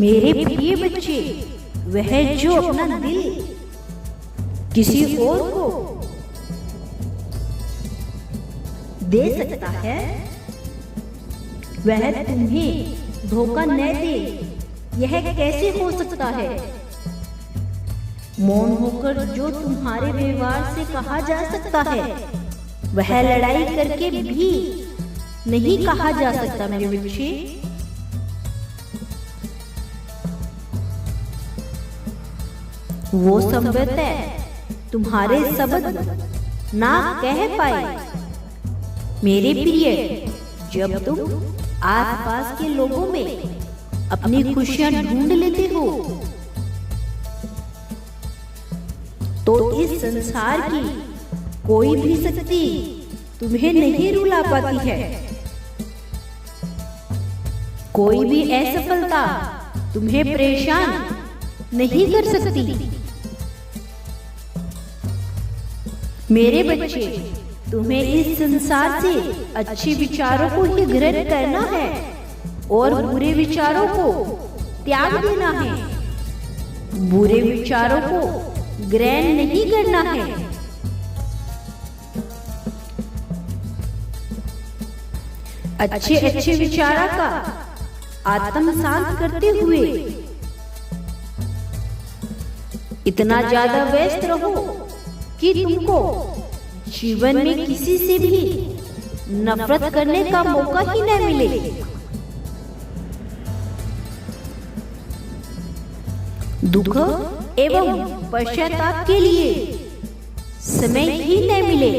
मेरे प्रिय बच्चे, वह जो अपना दिल किसी और को दे सकता है, वह तुम्हें धोखा न दे, यह कैसे हो सकता है? मौन होकर जो तुम्हारे व्यवहार से कहा जा सकता है, वह लड़ाई करके भी नहीं कहा जा सकता मेरे बच्चे। वो संभवतः तुम्हारे शब्द ना कह पाए। मेरे प्रिय, जब तुम आसपास के लोगों में अपनी खुशियां ढूंढ लेते हो, तो इस संसार की कोई भी शक्ति तुम्हें नहीं रुला पाती है। कोई भी असफलता तुम्हें परेशान नहीं कर सकती। मेरे बच्चे, तुम्हें इस संसार से अच्छे विचारों को ही ग्रहण करना है और बुरे विचारों को त्याग देना है। बुरे विचारों को ग्रहण नहीं करना है। अच्छे अच्छे विचारों का आत्मसात करते हुए इतना ज्यादा व्यस्त रहो कि तुमको जीवन में किसी से भी नफरत करने का मौका ही न मिले। दुख एवं पश्चाताप के लिए समय ही न मिले।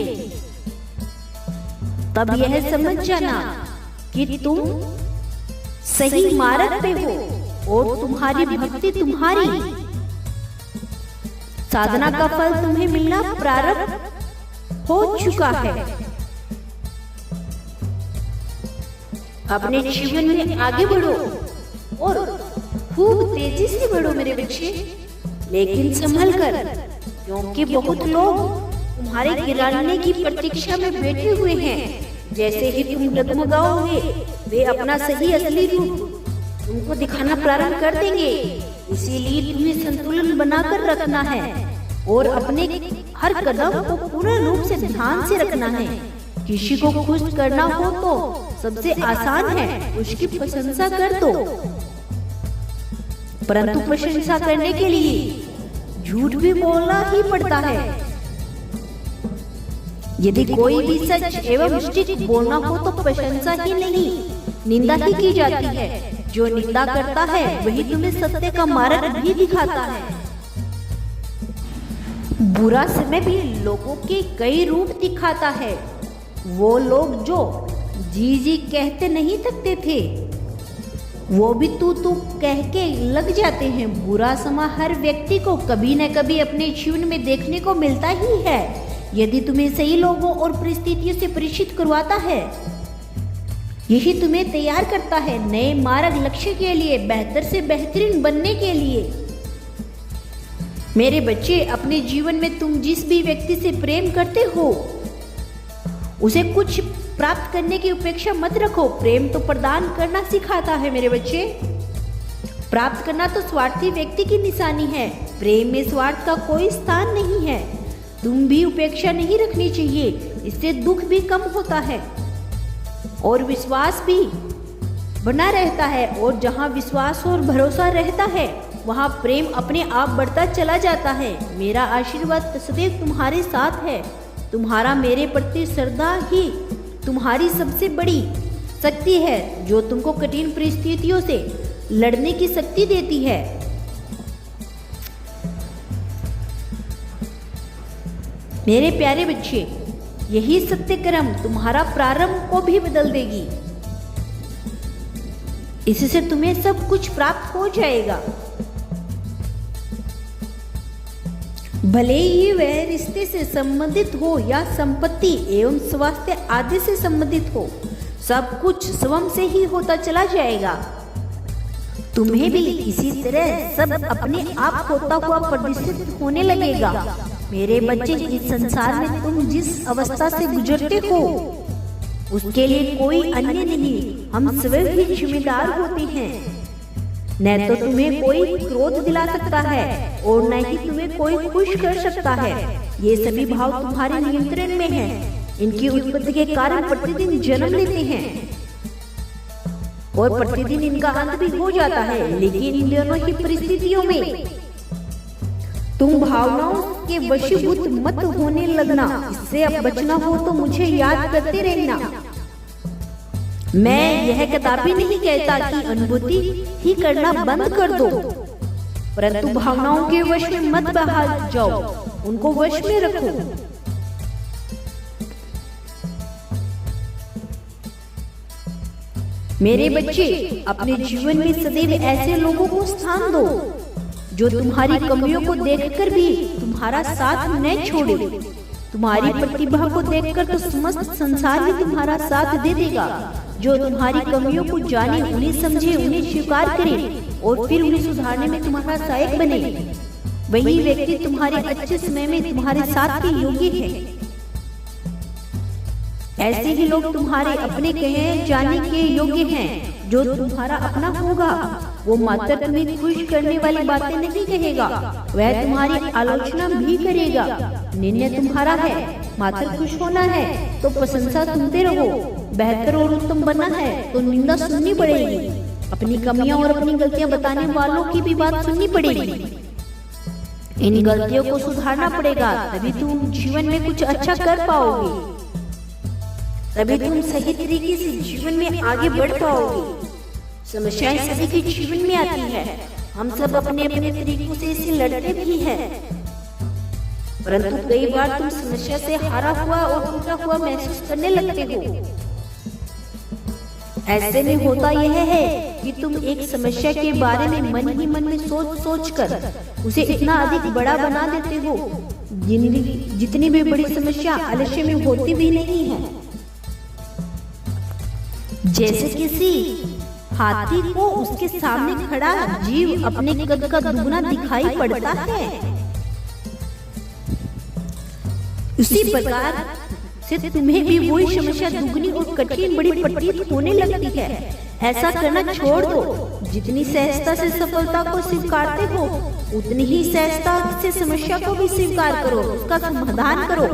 तब यह समझ जाना कि तुम सही मार्ग पे हो और तुम्हारी भक्ति, तुम्हारी साधना का फल तुम्हें मिलना प्रारंभ हो चुका है। अपने जीवन में आगे बढ़ो और खूब तेजी से बढ़ो मेरे बच्चे, लेकिन संभल कर, क्योंकि बहुत लोग तुम्हारे गिराने की प्रतीक्षा में बैठे हुए हैं। जैसे ही तुम डगमगाओगे, वे अपना सही असली रूप तुमको दिखाना प्रारंभ कर देंगे। इसीलिए तुम्हें संतुलन बनाकर रखना है और अपने हर कदम को पूर्ण रूप से ध्यान से रखना है। किसी को खुश करना हो तो सबसे आसान है उसकी प्रशंसा कर दो, परंतु प्रशंसा करने के लिए झूठ भी बोलना ही पड़ता है। यदि कोई भी सच एवं निश्चित बोलना हो तो प्रशंसा ही नहीं, निंदा ही की जाती है। जो निंदा करता है वही तुम्हें सत्य का मार्ग भी दिखाता है। बुरा समय भी लोगों के कई रूप दिखाता है। वो लोग जो जी जी कहते नहीं थकते थे, वो भी तू कह के लग जाते हैं। बुरा समय हर व्यक्ति को कभी न कभी अपने जीवन में देखने को मिलता ही है। यदि तुम्हें सही लोगों और परिस्थितियों से परिचित करवाता है, यही तुम्हें तैयार करता है नए मार्ग, लक्ष्य के लिए, बेहतर से बेहतरीन बनने के लिए। मेरे बच्चे, अपने जीवन में तुम जिस भी व्यक्ति से प्रेम करते हो, उसे कुछ प्राप्त करने की अपेक्षा मत रखो। प्रेम तो प्रदान करना सिखाता है मेरे बच्चे। प्राप्त करना तो स्वार्थी व्यक्ति की निशानी है। प्रेम में स्वार्थ का कोई स्थान नहीं है। तुम भी उपेक्षा नहीं रखनी चाहिए, इससे दुख भी कम होता है और विश्वास भी बना रहता है। और जहाँ विश्वास और भरोसा रहता है, वहाँ प्रेम अपने आप बढ़ता चला जाता है। मेरा आशीर्वाद सदैव तुम्हारे साथ है। तुम्हारा मेरे प्रति श्रद्धा ही तुम्हारी सबसे बड़ी शक्ति है, जो तुमको कठिन परिस्थितियों से लड़ने की शक्ति देती है। मेरे प्यारे बच्चे, यही सत्य क्रम तुम्हारा प्रारंभ को भी बदल देगी। इससे तुम्हें सब कुछ प्राप्त हो जाएगा। भले ही वह रिश्ते से संबंधित हो या संपत्ति एवं स्वास्थ्य आदि से संबंधित हो, सब कुछ स्वयं से ही होता चला जाएगा। तुम्हें भी इसी तरह सब अपने आप होता हुआ प्रदर्शित होने लगेगा। मेरे बच्चे, इस संसार में तुम जिस अवस्था से गुजरते हो, उसके लिए कोई अन्य नहीं, हम स्वयं ही जिम्मेदार होते हैं। न तो तुम्हें कोई क्रोध दिला सकता है और न ही तुम्हें कोई खुश कर सकता है। ये सभी भाव तुम्हारे नियंत्रण में हैं। इनकी उत्पत्ति के कारण प्रतिदिन जन्म लेते हैं और प्रतिदिन इनका अंत भी हो जाता है। लेकिन इन दोनों ही परिस्थितियों में तुम भावनाओं के वशीभूत मत होने लगना। इससे अब बचना हो तो मुझे याद करते रहना। मैं यह कदापि नहीं कहता कि अनुभूति ही करना बंद कर दो, परंतु भावनाओं के वश में मत बहा जाओ, उनको वश में रखो। मेरे बच्चे, अपने जीवन में सदैव ऐसे लोगों को स्थान दो जो तुम्हारी कमियों को देखकर भी तुम्हारा साथ न छोड़े। तुम्हारी प्रतिभा को देखकर तो समस्त संसार ही तुम्हारा साथ दे देगा। जो तुम्हारी कमियों को जाने, उन्हें समझे, उन्हें स्वीकार करे और फिर उन्हें सुधारने में तुम्हारा सहायक बने, वही व्यक्ति तुम्हारे अच्छे समय में तुम्हारे साथ के योग्य है। ऐसे ही लोग तुम्हारे अपने कहे जाने के योग्य हैं। जो तुम्हारा अपना होगा वो मात्र तुम्हें खुश करने वाली बातें नहीं कहेगा, वह तुम्हारी आलोचना भी करेगा। निर्णय तुम्हारा है, मात्र खुश होना है तो प्रशंसा सुनते रहो, बेहतर और उत्तम बनना है तो निंदा सुननी पड़ेगी। अपनी कमियां और अपनी गलतियां बताने वालों की भी बात सुननी पड़ेगी। इन गलतियों को सुधारना पड़ेगा, तभी तुम जीवन में कुछ अच्छा कर पाओगे, तभी तुम सही तरीके से जीवन में आगे बढ़ पाओगे। समस्याएं सभी के जीवन में आती है, हम सब अपने अपने तरीकों से इसे लड़ते भी हैं, परंतु कई बार तुम समस्या से हारा हुआ और टूटा हुआ महसूस करने लगते हो। ऐसे में होता यह है कि तुम एक समस्या के बारे में मन ही मन में सोच कर उसे इतना अधिक बड़ा बना देते हो, जितनी भी बड़ी समस्या आलस्य में होती भी नहीं है। जैसे किसी हाथी को उसके सामने खड़ा जीव अपने कद का दुगना दिखाई पड़ता है, उसी प्रकार से तुम्हें भी वही समस्या दुगनी और कठिन बड़ी प्रतीत होने लगती है। ऐसा करना छोड़ दो। जितनी सहजता से सफलता को स्वीकारते हो, उतनी ही सहजता से समस्या को भी स्वीकार करो, उसका समाधान करो।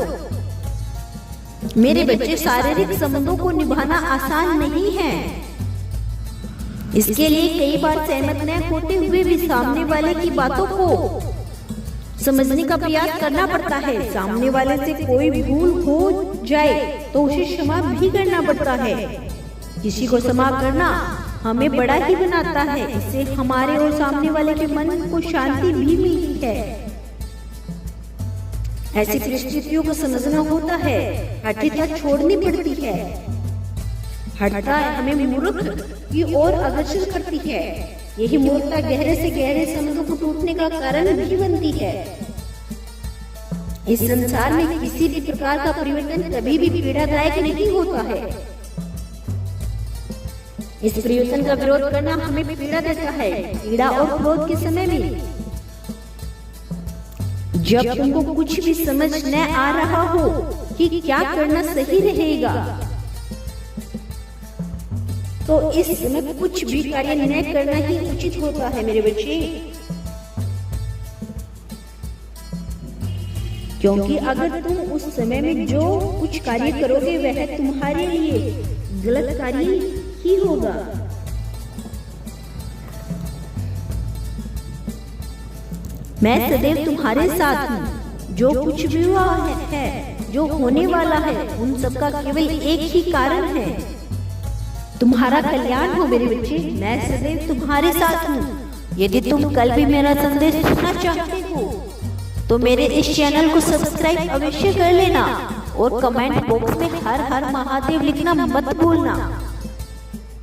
मेरे बच्चे, शारीरिक संबंधों को निभाना आसान नहीं है। इसके लिए कई बार सहमत न होते हुए भी सामने वाले की बातों को समझने का प्रयास करना पड़ता है। सामने वाले से कोई भूल हो जाए तो उसे क्षमा भी करना पड़ता है। किसी को क्षमा करना हमें बड़ा ही बनाता है। इससे हमारे और सामने वाले के मन को शांति भी मिलती है। ऐसी परिस्थितियों को समझना होता है, हठता छोड़नी पड़ती है। हठता हमें मूर्ख की ओर अग्रसर करती है। यही मूर्खता गहरे से गहरे संबंधों को टूटने का कारण भी बनती है। इस संसार में किसी भी प्रकार का परिवर्तन कभी भी पीड़ादायक नहीं होता है। इस परिवर्तन का विरोध करना हमें पीड़ा देता है। पीड़ा और क्रोध के समय में जब तुमको कुछ भी समझ न आ रहा हो कि क्या करना सही रहेगा, तो इस समय कुछ भी कार्य न करना ही उचित होता है मेरे बच्चे। क्योंकि अगर तुम उस समय में जो कुछ कार्य करोगे वह तुम्हारे लिए गलत कार्य ही होगा। मैं सदैव तुम्हारे साथ हूँ। जो कुछ भी हुआ है, जो होने वाला है, उन सब का केवल एक ही कारण है, तुम्हारा कल्याण हो मेरे बच्चे। मैं सदैव तुम्हारे साथ हूँ। यदि तुम कल भी मेरा संदेश सुनना चाहते हो तो मेरे इस चैनल को सब्सक्राइब अवश्य कर लेना और कमेंट बॉक्स में हर हर महादेव लिखना मत भूलना।